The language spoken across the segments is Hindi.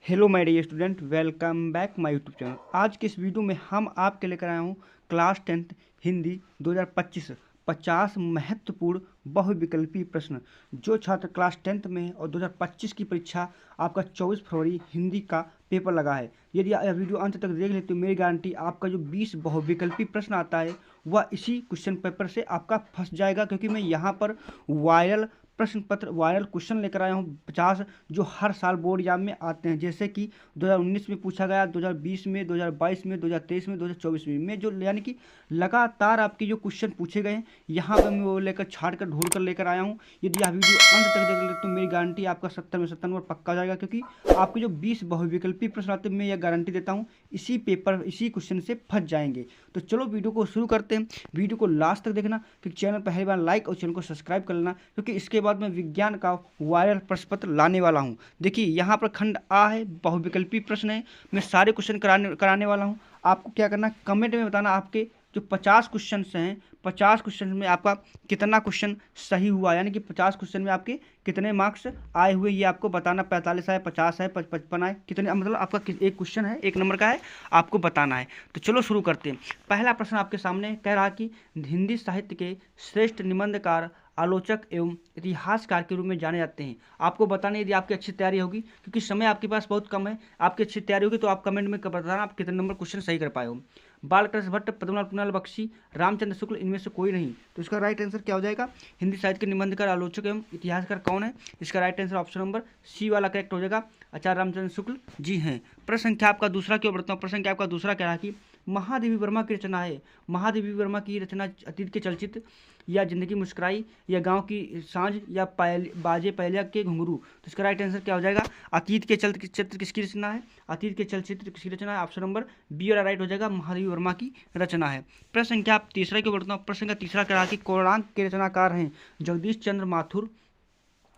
Hello my dear student, welcome back my YouTube channel. आज के इस वीडियो में हम आपके लेकर आया हूँ क्लास 10th हिंदी 2025 50 महत्वपूर्ण बहुविकल्पी प्रश्न। जो छात्र क्लास 10th में हैं और 2025 की परीक्षा आपका 24 फरवरी हिंदी का पेपर लगा है, यदि आप यह वीडियो अंत तक देख लेते तो मेरी गारंटी आपका जो 20 बहुविकल्पी प्रश्न आता है वह इसी क्वेश्चन पेपर से आपका फंस जाएगा, क्योंकि मैं यहाँ पर वायरल प्रश्न पत्र वायरल क्वेश्चन लेकर आया हूँ 50 जो हर साल बोर्ड एग्जाम में आते हैं, जैसे कि 2019 में पूछा गया, 2020 में, 2022 में, 2023 में, 2024 में जो यानी कि लगातार आपके जो क्वेश्चन पूछे गए हैं यहाँ पर मैं वो लेकर छाट कर ढूंढ कर लेकर आया हूँ। यदि आप वीडियो अंत तक देख लेते तो मेरी गारंटी आपका 70 में 70 नंबर पक्का हो जाएगा, क्योंकि आपके जो 20 बहुविकल्पी प्रश्न आते हैं मैं यह गारंटी देता हूँ इसी पेपर इसी क्वेश्चन से फंस जाएंगे। तो चलो वीडियो को शुरू करते हैं। वीडियो को लास्ट तक देखना, क्योंकि चैनल पहली बार लाइक और चैनल को सब्सक्राइब कर लेना, क्योंकि इसके बाद मैं विज्ञान का वायरल प्रश्न पत्र लाने वाला हूं। देखिए यहाँ पर खंड आ है, बहुविकल्पी प्रश्न है, मैं सारे क्वेश्चन कराने वाला हूं। आपको क्या करना, कमेंट में बताना आपके जो 50 क्वेश्चन हैं 50 क्वेश्चन में आपका कितना क्वेश्चन सही हुआ, यानी कि 50 क्वेश्चन में आपके कितने मार्क्स आए हुए ये आपको बताना। 45 है, 50 है, 55 है, कितने, मतलब आपका एक क्वेश्चन है 1 नंबर का है, आपको बताना है। तो चलो शुरू करते हैं। पहला प्रश्न आपके सामने कह रहा कि हिंदी साहित्य के श्रेष्ठ निबंधकार, आलोचक एवं इतिहासकार के रूप में जाने जाते हैं। आपको बताना, यदि आपकी अच्छी तैयारी होगी, क्योंकि समय आपके पास बहुत कम है, आपकी अच्छी तैयारी होगी तो आप कमेंट में बताना आप कितने नंबर क्वेश्चन सही कर पाए हो। बालकृष्ण भट्ट, पद्मनाभ कुणाल बख्शी, रामचंद्र शुक्ल, इनमें से कोई नहीं। तो इसका राइट आंसर क्या हो जाएगा? हिंदी साहित्य के निबंधकार, आलोचक एवं इतिहासकार कौन है? इसका right answer option number C वाला करेक्ट हो जाएगा, आचार्य रामचंद्र शुक्ल जी हैं। प्रश्न संख्या आपका दूसरा क्यों बढ़ता हूँ, प्रश्न संख्या आपका दूसरा कह रहा कि महादेवी वर्मा की रचना है। महादेवी वर्मा की रचना अतीत के चलचित्र, या जिंदगी मुस्कुराई, या गांव की सांझ, या बाजे पहलिया के घुंघरू। तो इसका राइट आंसर क्या हो जाएगा? अतीत के चलचित्र किसकी रचना है? अतीत के चलचित्र किसकी रचना है? ऑप्शन नंबर बी वाला राइट हो जाएगा, महादेवी वर्मा की रचना है। प्रश्न संख्या आप तीसरा क्यों बढ़ता हूँ, प्रश्न संख्या तीसरा करा कि कोणार्क के रचनाकार हैं जगदीश चंद्र माथुर,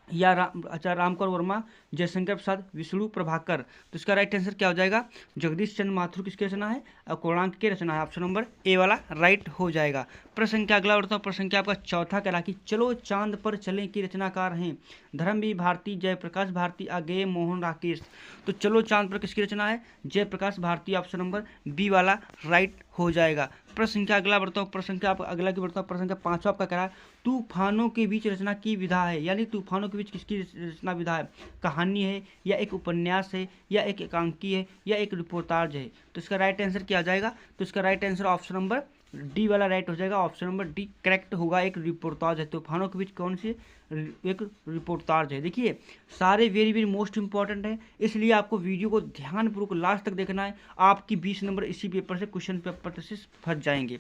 या आचार्य रामकर वर्मा, जयशंकर प्रसाद, विष्णु प्रभाकर। तो इसका राइट आंसर क्या हो जाएगा? जगदीश चंद्र माथुर किसकी रचना है? कोणार्क की रचना है, ऑप्शन नंबर ए वाला राइट हो जाएगा। प्रश्न संख्या अगला बढ़ता हूँ, प्रश्न संख्या आपका चौथा कह रहा कि चलो चांद पर चलें की रचनाकार हैं धर्मवीर भारती, जयप्रकाश भारती, अगेय मोहन राकेश। तो चलो चांद पर किसकी रचना है? Jayaprakash Bharati, option number B वाला राइट हो जाएगा। प्रश्न संख्या अगला बढ़ता हूँ, प्रश्न संख्या अगला की बढ़ता हूँ, प्रश्न संख्या पांचवा आपका कह रहा है तूफानों के बीच रचना की विधा है, यानी तूफानों के बीच किसकी रचना विधा है? कहानी है, या एक उपन्यास है, या एक एकांकी है, या एक रिपोर्टाज है। तो इसका राइट आंसर क्या आ जाएगा? तो इसका right answer option number D वाला राइट हो जाएगा, ऑप्शन नंबर डी करेक्ट होगा, एक रिपोर्टाज है। तूफानों के बीच कौन सी? एक रिपोर्टाज है। देखिए सारे वेरी वेरी मोस्ट इंपॉर्टेंट है, इसलिए आपको वीडियो को ध्यानपूर्वक लास्ट तक देखना है। आपकी 20 नंबर इसी पेपर से क्वेश्चन पेपर से फंस जाएंगे।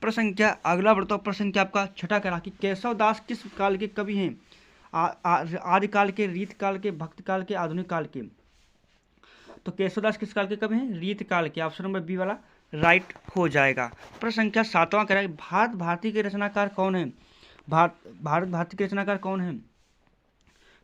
प्रश्न संख्या अगला बढ़ता हूँ, प्रश्न संख्या आपका छठा करा कि केशव दास किस काल के कवि हैं? आदिकाल के, रीत काल के, भक्त काल के, आधुनिक काल के। तो केशवदास किस काल के कवि हैं? रीत काल के, ऑप्शन नंबर बी वाला राइट हो जाएगा। प्रश्न संख्या सातवां कह रहा है भारत भारती के रचनाकार कौन है? भारत भारती के रचनाकार कौन है?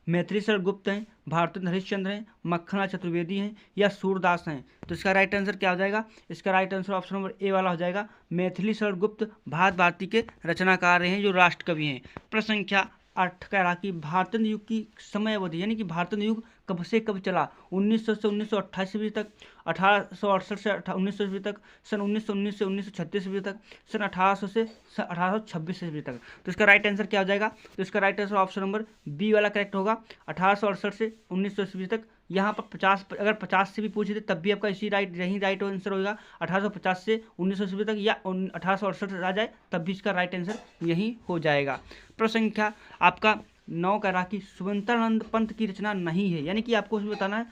मैथिली शरण गुप्त हैं, भारतेंद्र हरिश्चंद्र हैं, मक्खना चतुर्वेदी हैं, या सूरदास हैं। तो इसका राइट आंसर क्या हो जाएगा? इसका right answer option number A वाला हो जाएगा, मैथिली शरण गुप्त भारत भारती के रचनाकार हैं जो राष्ट्र कवि हैं। प्रश्न संख्या 8 कह रहा कि भारतेंद्र युग की समय अवधि, यानी कि भारतेंद्र युग कब से कब चला? 1900 से 1928 ईस्वी तक, 1868 से 1900 ईस्वी तक, सन 1919 से 1936 ईस्वी तक, सन 1800 से 1826 ईस्वी तक। तो इसका राइट आंसर क्या हो जाएगा? तो इसका right answer option number B वाला करेक्ट होगा, 1868 से 1900 ईस्वी तक। यहाँ पर 50, अगर 50 से भी पूछे थे तब भी आपका इसी यही राइट आंसर होगा, 1850 से 1900 ईस्वी तक, या 1868 आ जाए तब भी इसका राइट आंसर यही हो जाएगा। प्रश्न संख्या आपका 9 कह रहा कि सुमंत्रानंद पंथ की रचना नहीं है, यानी कि आपको उसमें बताना है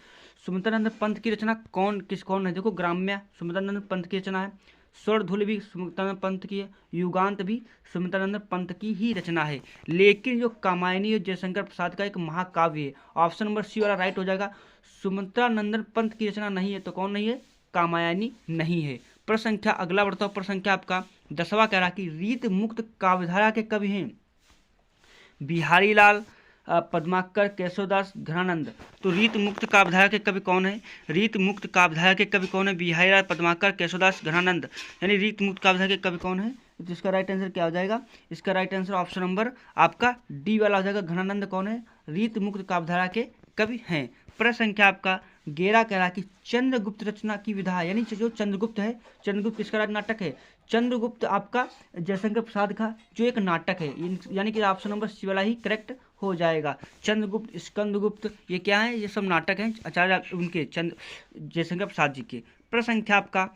सुमंत्रानंद पंथ की रचना कौन है। देखो ग्राम्य सुमंत्रानंद पंथ की रचना है, स्वर्णधुल भी सुमंत्रानंद पंथ की है, युगांत भी सुमंत्रानंद पंथ की ही रचना है। लेकिन जो कामायनी है जयशंकर प्रसाद का एक महाकाव्य है, ऑप्शन नंबर सी वाला राइट हो जाएगा। सुमंत्रानंद पंथ की रचना नहीं है तो कौन नहीं है? कामायनी नहीं है। प्रश्न संख्या अगला बढ़ता हूँ, प्रश्न संख्या आपका 10वां कह रहा कि रीत मुक्त काव्यधारा के कवि हैं बिहारी लाल, पद्माकर, केशवदास, घनानंद। तो रीत मुक्त काव्यधारा के कवि कौन है? रीत मुक्त काव्यधारा के कवि कौन है? बिहारी लाल, पद्माकर, केशवदास, घनानंद, यानी रीत मुक्त काव्यधारा के कवि कौन है? तो इसका राइट आंसर क्या हो जाएगा? इसका राइट आंसर ऑप्शन नंबर आपका डी वाला हो जाएगा, घनानंद कौन है? रीत मुक्त काव्यधारा के कवि हैं। प्रश्न संख्या आपका गेरा कह रहा कि चंद्रगुप्त रचना की विधा, यानी जो चंद्रगुप्त है, चंद्रगुप्त किसका नाटक है? चंद्रगुप्त आपका जयशंकर प्रसाद का जो एक नाटक है, यानी कि ऑप्शन नंबर सी वाला ही करेक्ट हो जाएगा। चंद्रगुप्त, स्कंदगुप्त, ये क्या है? ये सब नाटक हैं आचार्य उनके जयशंकर प्रसाद जी के। प्रश्न संख्या आपका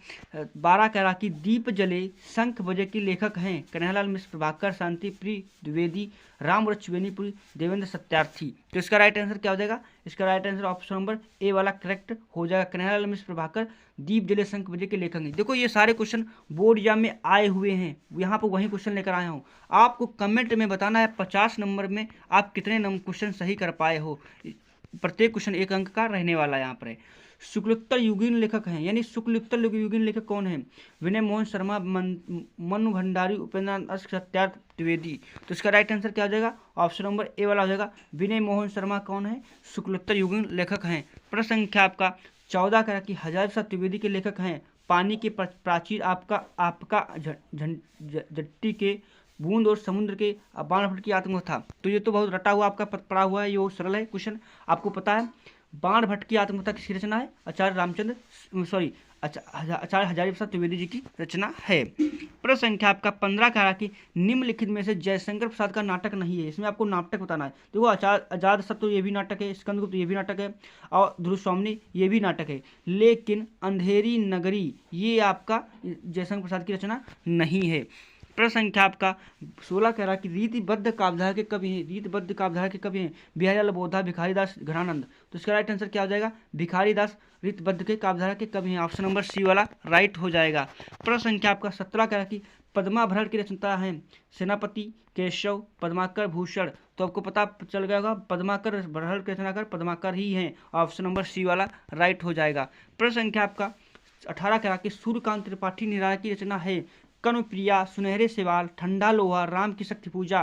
12 कह रहा कि दीप जले शंख बजे के लेखक हैं कन्हैयालाल मिश्र, प्रभाकर शांति प्रिय द्विवेदी, रामवृक्ष बेनीपुरी, देवेंद्र सत्यार्थी। तो इसका राइट आंसर क्या हो जाएगा? इसका right answer option number A वाला करेक्ट हो जाएगा। कन्हैयालाल मिश्र, प्रभाकर दीप जले शंख बजे के लेखक हैं। देखो ये सारे क्वेश्चन बोर्ड एग्जाम में आए हुए हैं, यहाँ पर वही क्वेश्चन लेकर आया हूँ। आपको कमेंट में बताना है 50 नंबर में आप कितने क्वेश्चन सही कर पाए हो। प्रत्येक क्वेश्चन 1 अंक का रहने वाला है यहाँ पर। शुक्लोत्तर युगीन लेखक हैं, यानी शुक्लोत्तर युगीन लेखक कौन है? विनय मोहन शर्मा, मनु भंडारी, उपेंद्र नाथ, सत्यार्थ द्विवेदी। तो इसका राइट आंसर क्या हो जाएगा? ऑप्शन नंबर ए वाला हो जाएगा। विनय मोहन शर्मा कौन है? शुक्लोत्तर युगीन लेखक हैं। प्रश्न संख्या आपका 14 का कि हजारी प्रसाद द्विवेदी के लेखक हैं पानी के प्राचीर, आपका जट्टी के, बूंद और समुद्र के, बाणभट्ट की आत्मकथा। तो ये तो बहुत रटा हुआ आपका पड़ा हुआ है, ये सरल है क्वेश्चन, आपको पता है। बाणभट्ट की आत्मकथा किसकी रचना है? आचार्य हजारी प्रसाद द्विवेदी जी की रचना है। प्रश्न संख्या आपका 15 का कि निम्नलिखित में से जयशंकर प्रसाद का नाटक नहीं है। इसमें आपको नाटक बताना है। देखो अजात शत्रु ये भी नाटक है, स्कंदगुप्त ये भी नाटक है, और ध्रुव स्वामिनी ये भी नाटक है, लेकिन अंधेरी नगरी ये आपका जयशंकर प्रसाद की रचना नहीं है। प्रश्न संख्या आपका 16 कह रहा कि रीतिबद्ध काव्यधारा के कवि हैं, रीतिबद्ध काव्यधारा के कवि हैं बिहारीलाल बोधा, भिखारी दास, घरानंद। तो इसका राइट आंसर क्या हो जाएगा? भिखारी दास रीतिबद्ध के काव्यधारा के कवि हैं, ऑप्शन नंबर सी वाला राइट हो जाएगा। प्रश्न संख्या आपका 17 कह रहा कि पद्माभरण की रचयिता हैं सेनापति, केशव, पद्माकर, भूषण। तो आपको पता चल गया होगा पद्माकर, भरण के रचनाकार पद्माकर ही हैं, ऑप्शन नंबर सी वाला राइट हो जाएगा। प्रश्न संख्या आपका 18 कह रहा कि सूर्यकांत त्रिपाठी निराला की रचना है कर्मप्रिया, सुनहरे सेवाल, ठंडा लोहा, राम की शक्ति पूजा।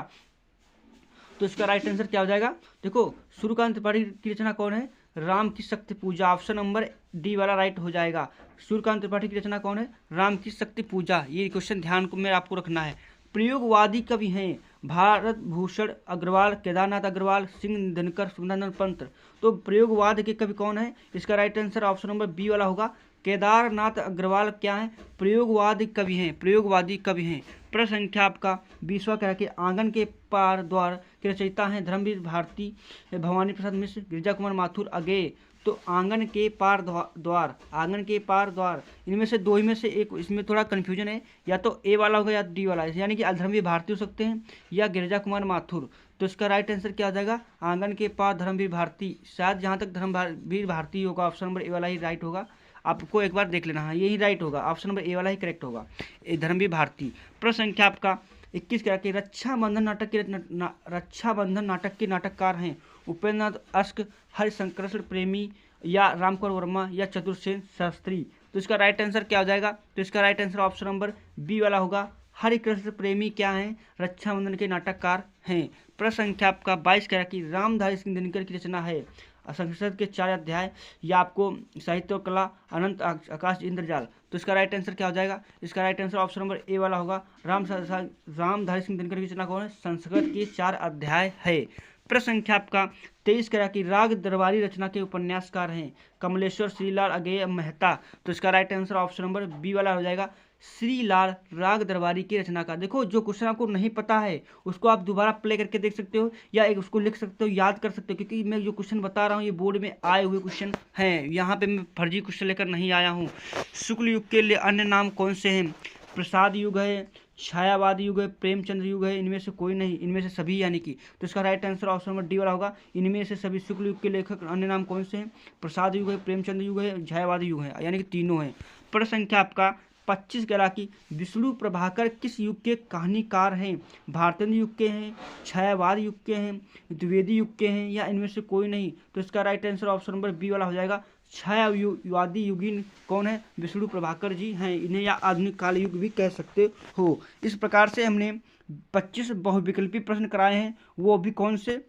तो इसका राइट आंसर क्या हो जाएगा? देखो सूर्यकांत त्रिपाठी की रचना कौन है? राम की शक्ति पूजा, ऑप्शन नंबर डी वाला राइट हो जाएगा। सूर्यकांत त्रिपाठी की रचना कौन है? राम की शक्ति पूजा। ये क्वेश्चन ध्यान में आपको रखना है। प्रयोगवादी कवि हैं भारत भूषण अग्रवाल, केदारनाथ अग्रवाल, सिंह दिनकर, सुंदरनंदन पंत। तो प्रयोगवाद के कवि कौन है? इसका right answer option number B वाला होगा। केदारनाथ अग्रवाल क्या है? प्रयोगवादी कवि हैं, प्रयोगवादी कवि हैं। प्रश्न संख्या आपका 20वां कह कि आंगन के पार द्वार के रचयिता हैं धर्मवीर भारती, भवानी प्रसाद मिश्र, गिरिजा कुमार माथुर, अगेय। तो आंगन के पार द्वार, आंगन के पार द्वार, इनमें से दो ही में से एक, इसमें थोड़ा कन्फ्यूजन है, या तो ए वाला होगा या डी वाला, यानी कि धर्मवीर भारती हो सकते हैं या गिरिजा कुमार माथुर। तो इसका राइट आंसर क्या हो जाएगा? आंगन के पार धर्मवीर भारती। शायद जहाँ तक धर्मवीर भारती होगा, ऑप्शन नंबर ए वाला ही राइट होगा। आपको एक बार देख लेना है, यही राइट होगा, ऑप्शन नंबर ए वाला ही करेक्ट होगा, धर्मवीर भारती। प्रश्न संख्या आपका 21 कह के रक्षाबंधन नाटक के नाटककार हैं उपेंद्र नाथ अश्क, हरिशंकर प्रेमी, या रामकुमार वर्मा, या चतुर्सेन शास्त्री। तो इसका राइट आंसर क्या हो जाएगा? तो इसका right answer option number B वाला होगा। हरिकृष्ण प्रेमी क्या हैं? रक्षाबंधन के नाटककार हैं। प्रश्न संख्या आपका 22 कह कि रामधारी सिंह दिनकर की रचना है संस्कृत के 4 अध्याय, या आपको साहित्य और कला, अनंत आकाश, इंद्रजाल। तो इसका राइट आंसर क्या हो जाएगा? इसका right answer option number A वाला होगा। रामधारी सिंह दिनकर की रचना कौन है? संस्कृत के 4 अध्याय है। प्रश्न संख्या आपका 23 कह कि राग दरबारी रचना के उपन्यासकार हैं कमलेश्वर, श्रीलाल, अगेय, मेहता। तो इसका right answer option number B वाला हो जाएगा। श्रीलाल राग दरबारी की रचना का। देखो जो क्वेश्चन आपको नहीं पता है उसको आप दोबारा प्ले करके देख सकते हो, या एक उसको लिख सकते हो, याद कर सकते हो, क्योंकि मैं जो क्वेश्चन बता रहा हूँ ये बोर्ड में आए हुए क्वेश्चन हैं। यहाँ पे मैं फर्जी क्वेश्चन लेकर नहीं आया हूँ। शुक्ल युग के लिए अन्य नाम कौन से हैं? प्रसाद युग है, छायावाद युग है, प्रेमचंद्र युग है, इनमें से कोई नहीं, इनमें से सभी, यानी कि। तो इसका right answer option number D वाला होगा। इनमें से सभी शुक्ल युग के लेखक अन्य नाम कौन से हैं? प्रसाद युग है, प्रेमचंद्र युग है, छायावाद युग है, यानी कि तीनों हैं। प्रश्न संख्या आपका 25 कह कि विष्णु प्रभाकर किस युग के कहानीकार हैं? भारतेंद्र युग के हैं, छायावाद युग के हैं, द्विवेदी युग के हैं, या इनमें से कोई नहीं। तो इसका right answer option number B वाला हो जाएगा। छायावादी युगीन कौन है? विष्णु प्रभाकर जी हैं, इन्हें या आधुनिक काल युग भी कह सकते हो। इस प्रकार से हमने 25 बहुविकल्पी प्रश्न कराए हैं, वो भी कौन से?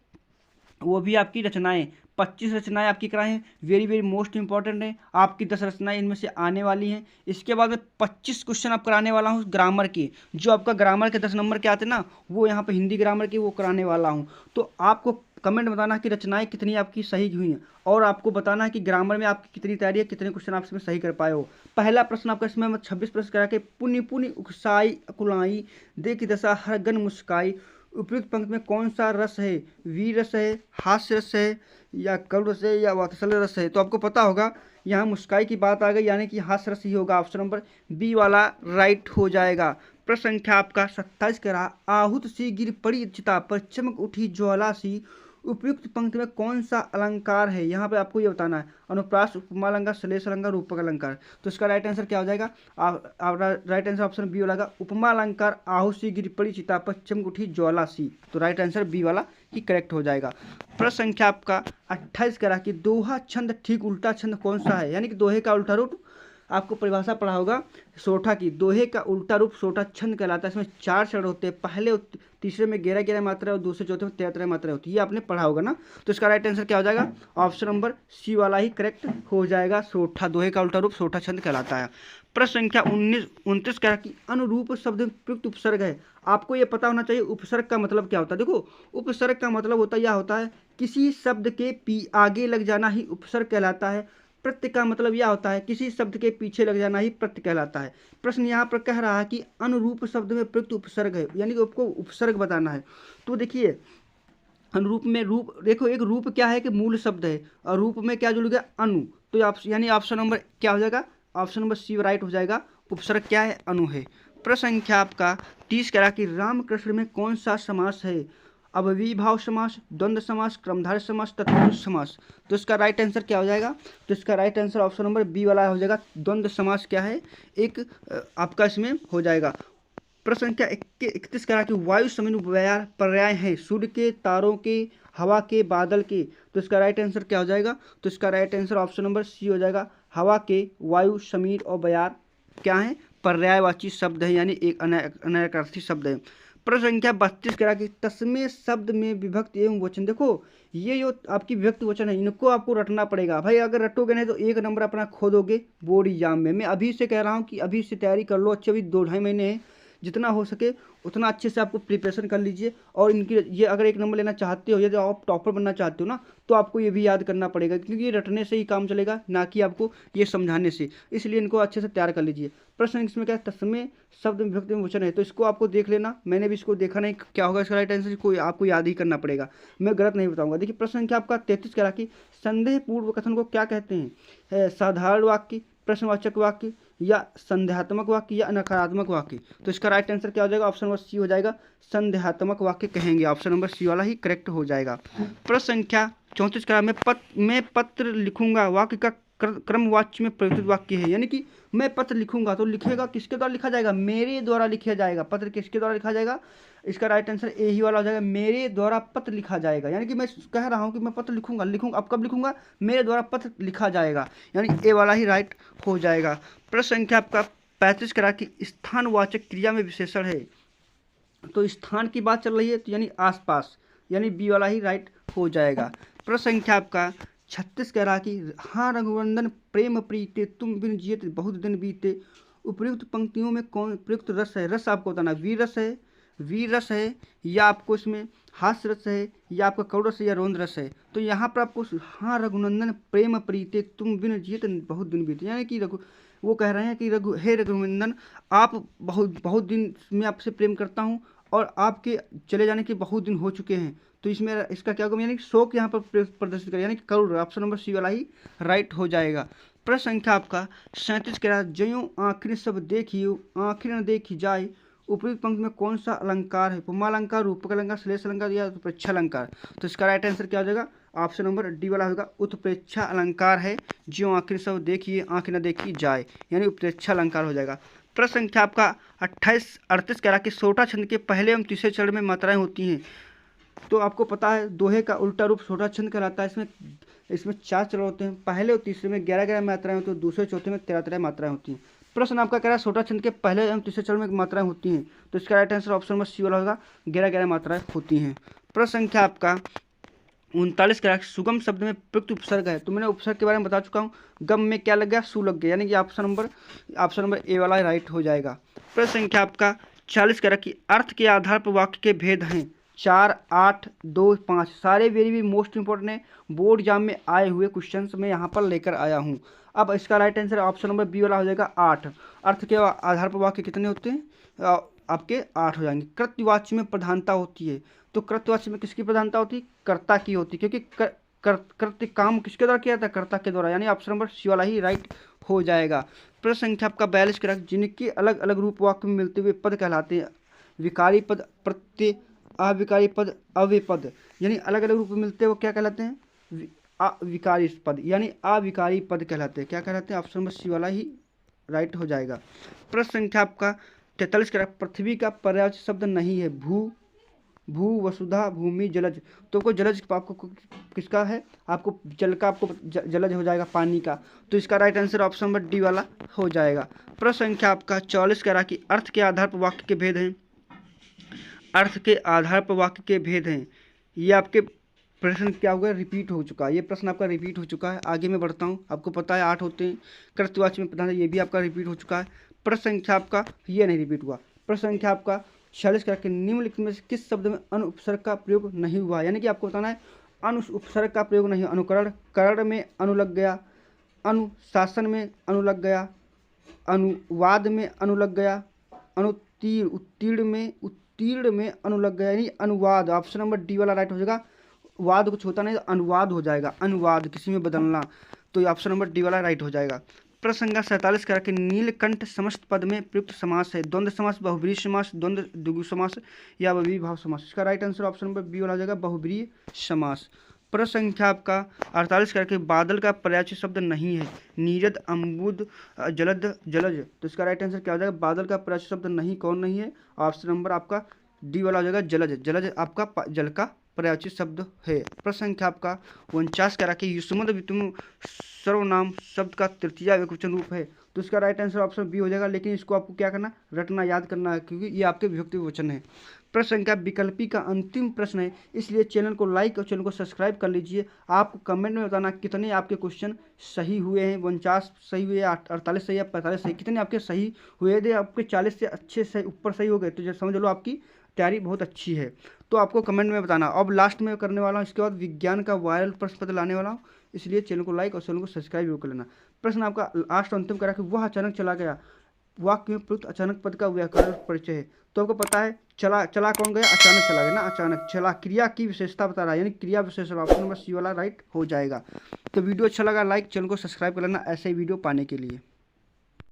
वो भी आपकी रचनाएं, 25 रचनाएं आपकी कराए हैं, वेरी वेरी मोस्ट इंपॉर्टेंट है। आपकी 10 रचनाएं इनमें से आने वाली हैं। इसके बाद में 25 क्वेश्चन आप कराने वाला हूँ ग्रामर के, जो आपका ग्रामर के 10 नंबर के आते हैं ना, वो यहाँ पे हिंदी ग्रामर के वो कराने वाला हूँ। तो आपको कमेंट बताना कि रचनाएं कितनी आपकी सही हुई हैं, और आपको बताना है कि ग्रामर में आपकी कितनी तैयारी है, कितने क्वेश्चन आप इसमें सही कर पाए हो। पहला प्रश्न आपका इसमें 26 प्रश्न करा के पुण्य पुण्य उकसाई अकुलाई देख दशा हर गन मुस्काई, उपयुक्त पंक्ति में कौन सा रस है, वीर रस है, हास्य रस है, या करुण रस है, या वात्सल्य रस है। तो आपको पता होगा यहाँ मुस्काई की बात आ गई, यानी कि हास्य रस ही होगा। ऑप्शन नंबर बी वाला राइट हो जाएगा। प्रश्न संख्या आपका 27 कह रहा, आहूत सी गिर पड़ी चिता पर चमक उठी ज्वाला सी, उपयुक्त पंक्ति में कौन सा अलंकार है। यहाँ पे आपको ये बताना है, अनुप्रास, उपमा अलंकार, श्लेष अलंकार, रूपक अलंकार। तो इसका राइट आंसर क्या हो जाएगा, राइट आंसर ऑप्शन बी वाला, उपमा अलंकार आहूत सी गिर पड़ी चिता पर चमक उठी ज्वाला सी। तो राइट आंसर बी वाला ही करेक्ट हो जाएगा। प्रश्न संख्या आपका 28 कह रहा कि दोहा छंद ठीक उल्टा छंद कौन सा है, यानी कि दोहे का उल्टा रूप आपको परिभाषा पढ़ा होगा सोठा की। दोहे का उल्टा रूप सोठा छंद कहलाता है। इसमें 4 चरण होते हैं, पहले तीसरे में 11-11 मात्रा और दूसरे चौथे में 13-13 मात्रा होती है। ये आपने पढ़ा होगा ना। तो इसका राइट आंसर क्या हो जाएगा, ऑप्शन नंबर सी वाला ही करेक्ट हो जाएगा। सोठा, दोहे का उल्टा रूप सोठा छंद कहलाता है। प्रश्न संख्या 29 कह रहा कि अनुरूप शब्द में प्रयुक्त उपसर्ग है। आपको ये पता होना चाहिए उपसर्ग का मतलब क्या होता है। देखो, उपसर्ग का मतलब होता है किसी शब्द के आगे लग जाना ही उपसर्ग कहलाता है। प्रत्यय का मतलब यह होता है किसी शब्द के पीछे लग जाना ही प्रत्यय कहलाता है। प्रश्न यहाँ पर कह रहा है कि अनुरूप शब्द में प्रयुक्त उपसर्ग है, यानी कि आपको उपसर्ग बताना है। तो देखिए, अनुरूप में रूप, देखो एक रूप क्या है कि मूल शब्द है, और रूप में क्या जुड़ गया, अनु। तो यानी ऑप्शन नंबर क्या हो जाएगा, ऑप्शन नंबर सी राइट हो जाएगा। उपसर्ग क्या है, अनु है। प्रश्न संख्या आपका 30 कह रहा कि रामकृष्ण में कौन सा समास है, अव्ययीभाव समास, द्वंद्व समास, क्रमधारय समास, तत्पुरुष समास। तो इसका राइट आंसर क्या हो जाएगा, तो इसका right answer option number B वाला हो जाएगा। द्वंद्व समास क्या है, एक आपका इसमें हो जाएगा। प्रश्न संख्या 31 कह रहा कि वायु समीन पर्याय है, सूर्य के, तारों के, हवा के, बादल के। तो इसका राइट आंसर क्या हो जाएगा, तो इसका right answer option number C हो जाएगा। हवा के, वायु, समीर और बयार क्या है, पर्यायवाची शब्द है, यानी एक अनैकार्थी शब्द है। प्रश्न संख्या 32 कह रहा कि तस्मे शब्द में विभक्ति एवं वचन। देखो, ये जो आपकी विभक्ति वचन है, इनको आपको रटना पड़ेगा भाई। अगर रटोगे नहीं तो 1 नंबर अपना खो दोगे बोर्ड एग्जाम में। मैं अभी से कह रहा हूँ कि अभी से तैयारी कर लो अच्छे, अभी 2-2.5 महीने हैं, जितना हो सके उतना अच्छे से आपको प्रिपरेशन कर लीजिए। और इनकी ये अगर 1 नंबर लेना चाहते हो, यदि आप टॉपर बनना चाहते हो ना, तो आपको ये भी याद करना पड़ेगा, क्योंकि ये रटने से ही काम चलेगा, ना कि आपको ये समझाने से। इसलिए इनको अच्छे से तैयार कर लीजिए। प्रश्न इसमें क्या है, तस्मे शब्द में विभक्ति में वचन है, तो इसको आपको देख लेना। मैंने भी इसको देखा नहीं, क्या होगा इसका राइट आंसर, कोई आपको याद ही करना पड़ेगा, मैं गलत नहीं बताऊंगा। देखिए, प्रश्न संख्या आपका 33 कह रहा कि संदेह पूर्व कथन को क्या कहते हैं, साधारण वाक्य, प्रश्नवाचक वाक्य, या संदेहात्मक वाक्य, या नकारात्मक वाक्य। तो इसका राइट आंसर क्या हो जाएगा, ऑप्शन नंबर सी हो जाएगा। संदेहात्मक वाक्य कहेंगे, ऑप्शन नंबर सी वाला ही करेक्ट हो जाएगा। प्रश्न संख्या 34 का मैं पत्र लिखूंगा वाक्य का क्रमवाच्य में प्रयुक्त वाक्य है, यानी कि मैं पत्र लिखूंगा, तो लिखेगा किसके द्वारा लिखा जाएगा, मेरे द्वारा लिखा जाएगा। पत्र किसके द्वारा लिखा जाएगा, इसका राइट आंसर ए ही वाला हो जाएगा, मेरे द्वारा पत्र लिखा जाएगा। यानी कि मैं कह रहा हूँ कि मैं पत्र लिखूंगा, अब कब लिखूंगा, मेरे द्वारा पत्र लिखा जाएगा, यानी ए वाला ही राइट हो जाएगा। प्रश्न संख्या आपका 35 करा कि स्थानवाचक क्रिया में विशेषण है, तो स्थान की बात चल रही है, तो यानी आसपास, यानी बी वाला ही राइट हो जाएगा। प्रश्न संख्या आपका 36 कह रहा कि हाँ रघुनंदन प्रेम प्रीते तुम बिन जियत बहुत दिन बीते, उपयुक्त पंक्तियों में कौन प्रयुक्त रस है। रस आपको बताना, वीर रस है, या आपको इसमें हास्य रस है, या आपका करुण रस है, या रौद्र रस है। तो यहाँ पर आपको हाँ रघुनंदन प्रेम प्रीते तुम बिन जियत बहुत दिन बीते, यानी कि वो कह रहे हैं कि हे रघुनंदन, आप बहुत दिन मैं आपसे प्रेम करता हूँ, और आपके चले जाने के बहुत दिन हो चुके हैं। तो इसमें इसका क्या होगा, यानी कि शोक यहाँ पर प्रदर्शित करें, यानी कि करुण, ऑप्शन नंबर सी वाला ही राइट हो जाएगा। प्रश्न संख्या आपका 37 कह रहा है जयों आखिर सब देखियो आखिर न देखी जाए, उपयुक्त पंक्ति में कौन सा अलंकार है, उपमा अलंकार, रूपक अलंकार, श्लेष अलंकार, या उत्प्रेक्षा अलंकार। तो इसका राइट आंसर क्या हो जाएगा, ऑप्शन नंबर डी वाला होगा, उत्प्रेक्षा अलंकार है। ज्यों आखिर सब देखिए आखिर न देखी जाए, यानी उत्प्रेक्षा अलंकार हो जाएगा। प्रश्न संख्या आपका 38 कह रहा कि सोठा छंद के पहले एवं तीसरे चरण में मात्राएं होती हैं। तो आपको पता है दोहे का उल्टा रूप सोठा छंद कहलाता है। इसमें 4 चरण होते हैं, पहले और तीसरे में 11-11 मात्राएं होती हैं, दूसरे चौथे में 13-13 मात्राएं होती हैं। प्रश्न आपका कह रहा है सोठा छंद के पहले एवं तीसरे चरण में मात्राएं होती हैं, तो इसका right answer option number C वाला होगा, 11-11 मात्राएं होती हैं। प्रश्न संख्या आपका 39 कह रहा है सुगम शब्द में प्रयुक्त उपसर्ग है, तो मैंने उपसर्ग के बारे में बता चुका हूँ। गम में क्या लग गया, सु लग गया, यानी कि ऑप्शन नंबर ए वाला राइट हो जाएगा। प्रश्न संख्या आपका 40 कह रहा कि अर्थ के आधार पर वाक्य के भेद हैं, 4, 8, 2, 5 सारे वेरी भी मोस्ट इंपॉर्टेंट है, बोर्ड एग्जाम में आए हुए क्वेश्चंस मैं यहाँ पर लेकर आया हूँ। अब इसका right answer option number B वाला हो जाएगा 8। अर्थ के आधार पर वाक्य कितने होते हैं? आपके 8 हो जाएंगे। कृत्यवाच्य में प्रधानता होती है, तो कृत्यवाच्य में किसकी प्रधानता होती है? कर्ता की होती है, क्योंकि कृत्य काम किसके द्वारा किया जाता है? कर्ता के द्वारा, यानी ऑप्शन नंबर सी वाला ही राइट हो जाएगा। प्रश्न संख्या आपका 42 करा, जिनके अलग अलग रूप वाक्य में मिलते हुए पद कहलाते हैं। विकारी पद, प्रत्यय, अविकारी पद, अव्यय पद, यानी अलग अलग रूप में मिलते हैं वो क्या कहलाते हैं? अविकारी पद, यानी अविकारी पद कहलाते हैं। क्या कहलाते हैं? ऑप्शन नंबर सी वाला ही राइट हो जाएगा। प्रश्न संख्या आपका 43 करा, पृथ्वी का पर्यायवाची शब्द नहीं है। भू, वसुधा, भूमि, जलज, तो कोई जलज आपको किसका है? आपको जल का, आपको जलज हो जाएगा पानी का, तो इसका right answer option number D वाला हो जाएगा। प्रश्न संख्या आपका 44 कह रहा कि अर्थ के आधार पर वाक्य के भेद हैं। अर्थ के आधार पर वाक्य के भेद हैं, ये आपके प्रश्न क्या हुआ? रिपीट हो चुका है, ये प्रश्न आपका रिपीट हो चुका है। आगे मैं बढ़ता हूँ, आपको पता है 8 होते हैं। कृत्यवाची में प्रधान, ये भी आपका रिपीट हो चुका है। प्रश्न संख्या आपका ये नहीं रिपीट हुआ। प्रश्न संख्या आपका 46 करके निम्नलिखित में से किस शब्द में अनु उपसर्ग का प्रयोग नहीं हुआ? यानी कि आपको बताना है अनु उपसर्ग का प्रयोग नहीं। अनुकरण, करण में अनु लग गया, अनुशासन में अनु लग गया, अनुवाद में अनु लग गया, उत्तीर्ण में अनु लग गया, यानी अनुवाद। ऑप्शन नंबर डी वाला राइट हो जाएगा। वाद कुछ होता नहीं, अनुवाद हो जाएगा, अनुवाद किसी में बदलना, तो ऑप्शन नंबर डी वाला राइट हो जाएगा। प्रश्न संख्या 47 करा कि नीलकंठ समस्त पद में प्रयुक्त समास है। द्वंद्व समास, बहुब्रीहि समास, द्वंद्व द्विगु समास या बहुब्रीहि भाव समास। इसका right answer option number B वाला हो जाएगा, बहुब्रीहि समास। प्रश्न संख्या आपका 48 करके बादल का पर्यायवाची शब्द नहीं है। नीरद, अम्बुद, जलद, जलज, तो इसका राइट आंसर क्या हो जाएगा? बादल का पर्यायवाची शब्द नहीं, कौन नहीं है? ऑप्शन नंबर आपका डी वाला हो जाएगा, जलज। जलज आपका जल का पर्यायवाची शब्द है। प्रश्न संख्या आपका 49 करा कि युष्मद् वितुम सर्वनाम शब्द का तृतीय एकवचन रूप है, तो इसका राइट आंसर ऑप्शन बी हो जाएगा। लेकिन इसको आपको क्या करना? रटना, याद करना है, क्योंकि ये आपके विभक्ति वचन है। प्रश्न संख्या विकल्पी का अंतिम प्रश्न है, इसलिए चैनल को लाइक और चैनल को सब्सक्राइब कर लीजिए। आपको कमेंट में बताना कितने आपके क्वेश्चन सही हुए हैं। 49 सही हुए, 48 सही है, 45 सही, कितने आपके सही हुए थे? आपके 40 से अच्छे से ऊपर सही हो गए, तो समझ लो आपकी तैयारी बहुत अच्छी है। तो आपको कमेंट में बताना। अब लास्ट में करने वाला हूँ, इसके बाद विज्ञान का वायरल प्रश्न पत्र लाने वाला हूँ, इसलिए चैनल को लाइक और चैनल को सब्सक्राइब भी कर लेना। प्रश्न आपका लास्ट अंतिम करा कि वह अचानक चला गया। वाक्य में प्रयुक्त अचानक पद का व्याकरण परिचय है, तो आपको पता है चला कौन गया? अचानक चला गया ना, अचानक चला, क्रिया की विशेषता बता रहा है, यानी क्रिया विशेषण। ऑप्शन नंबर सी वाला राइट हो जाएगा। तो वीडियो अच्छा लगा लाइक, चैनल को सब्सक्राइब कर लेना ऐसे ही वीडियो पाने के लिए।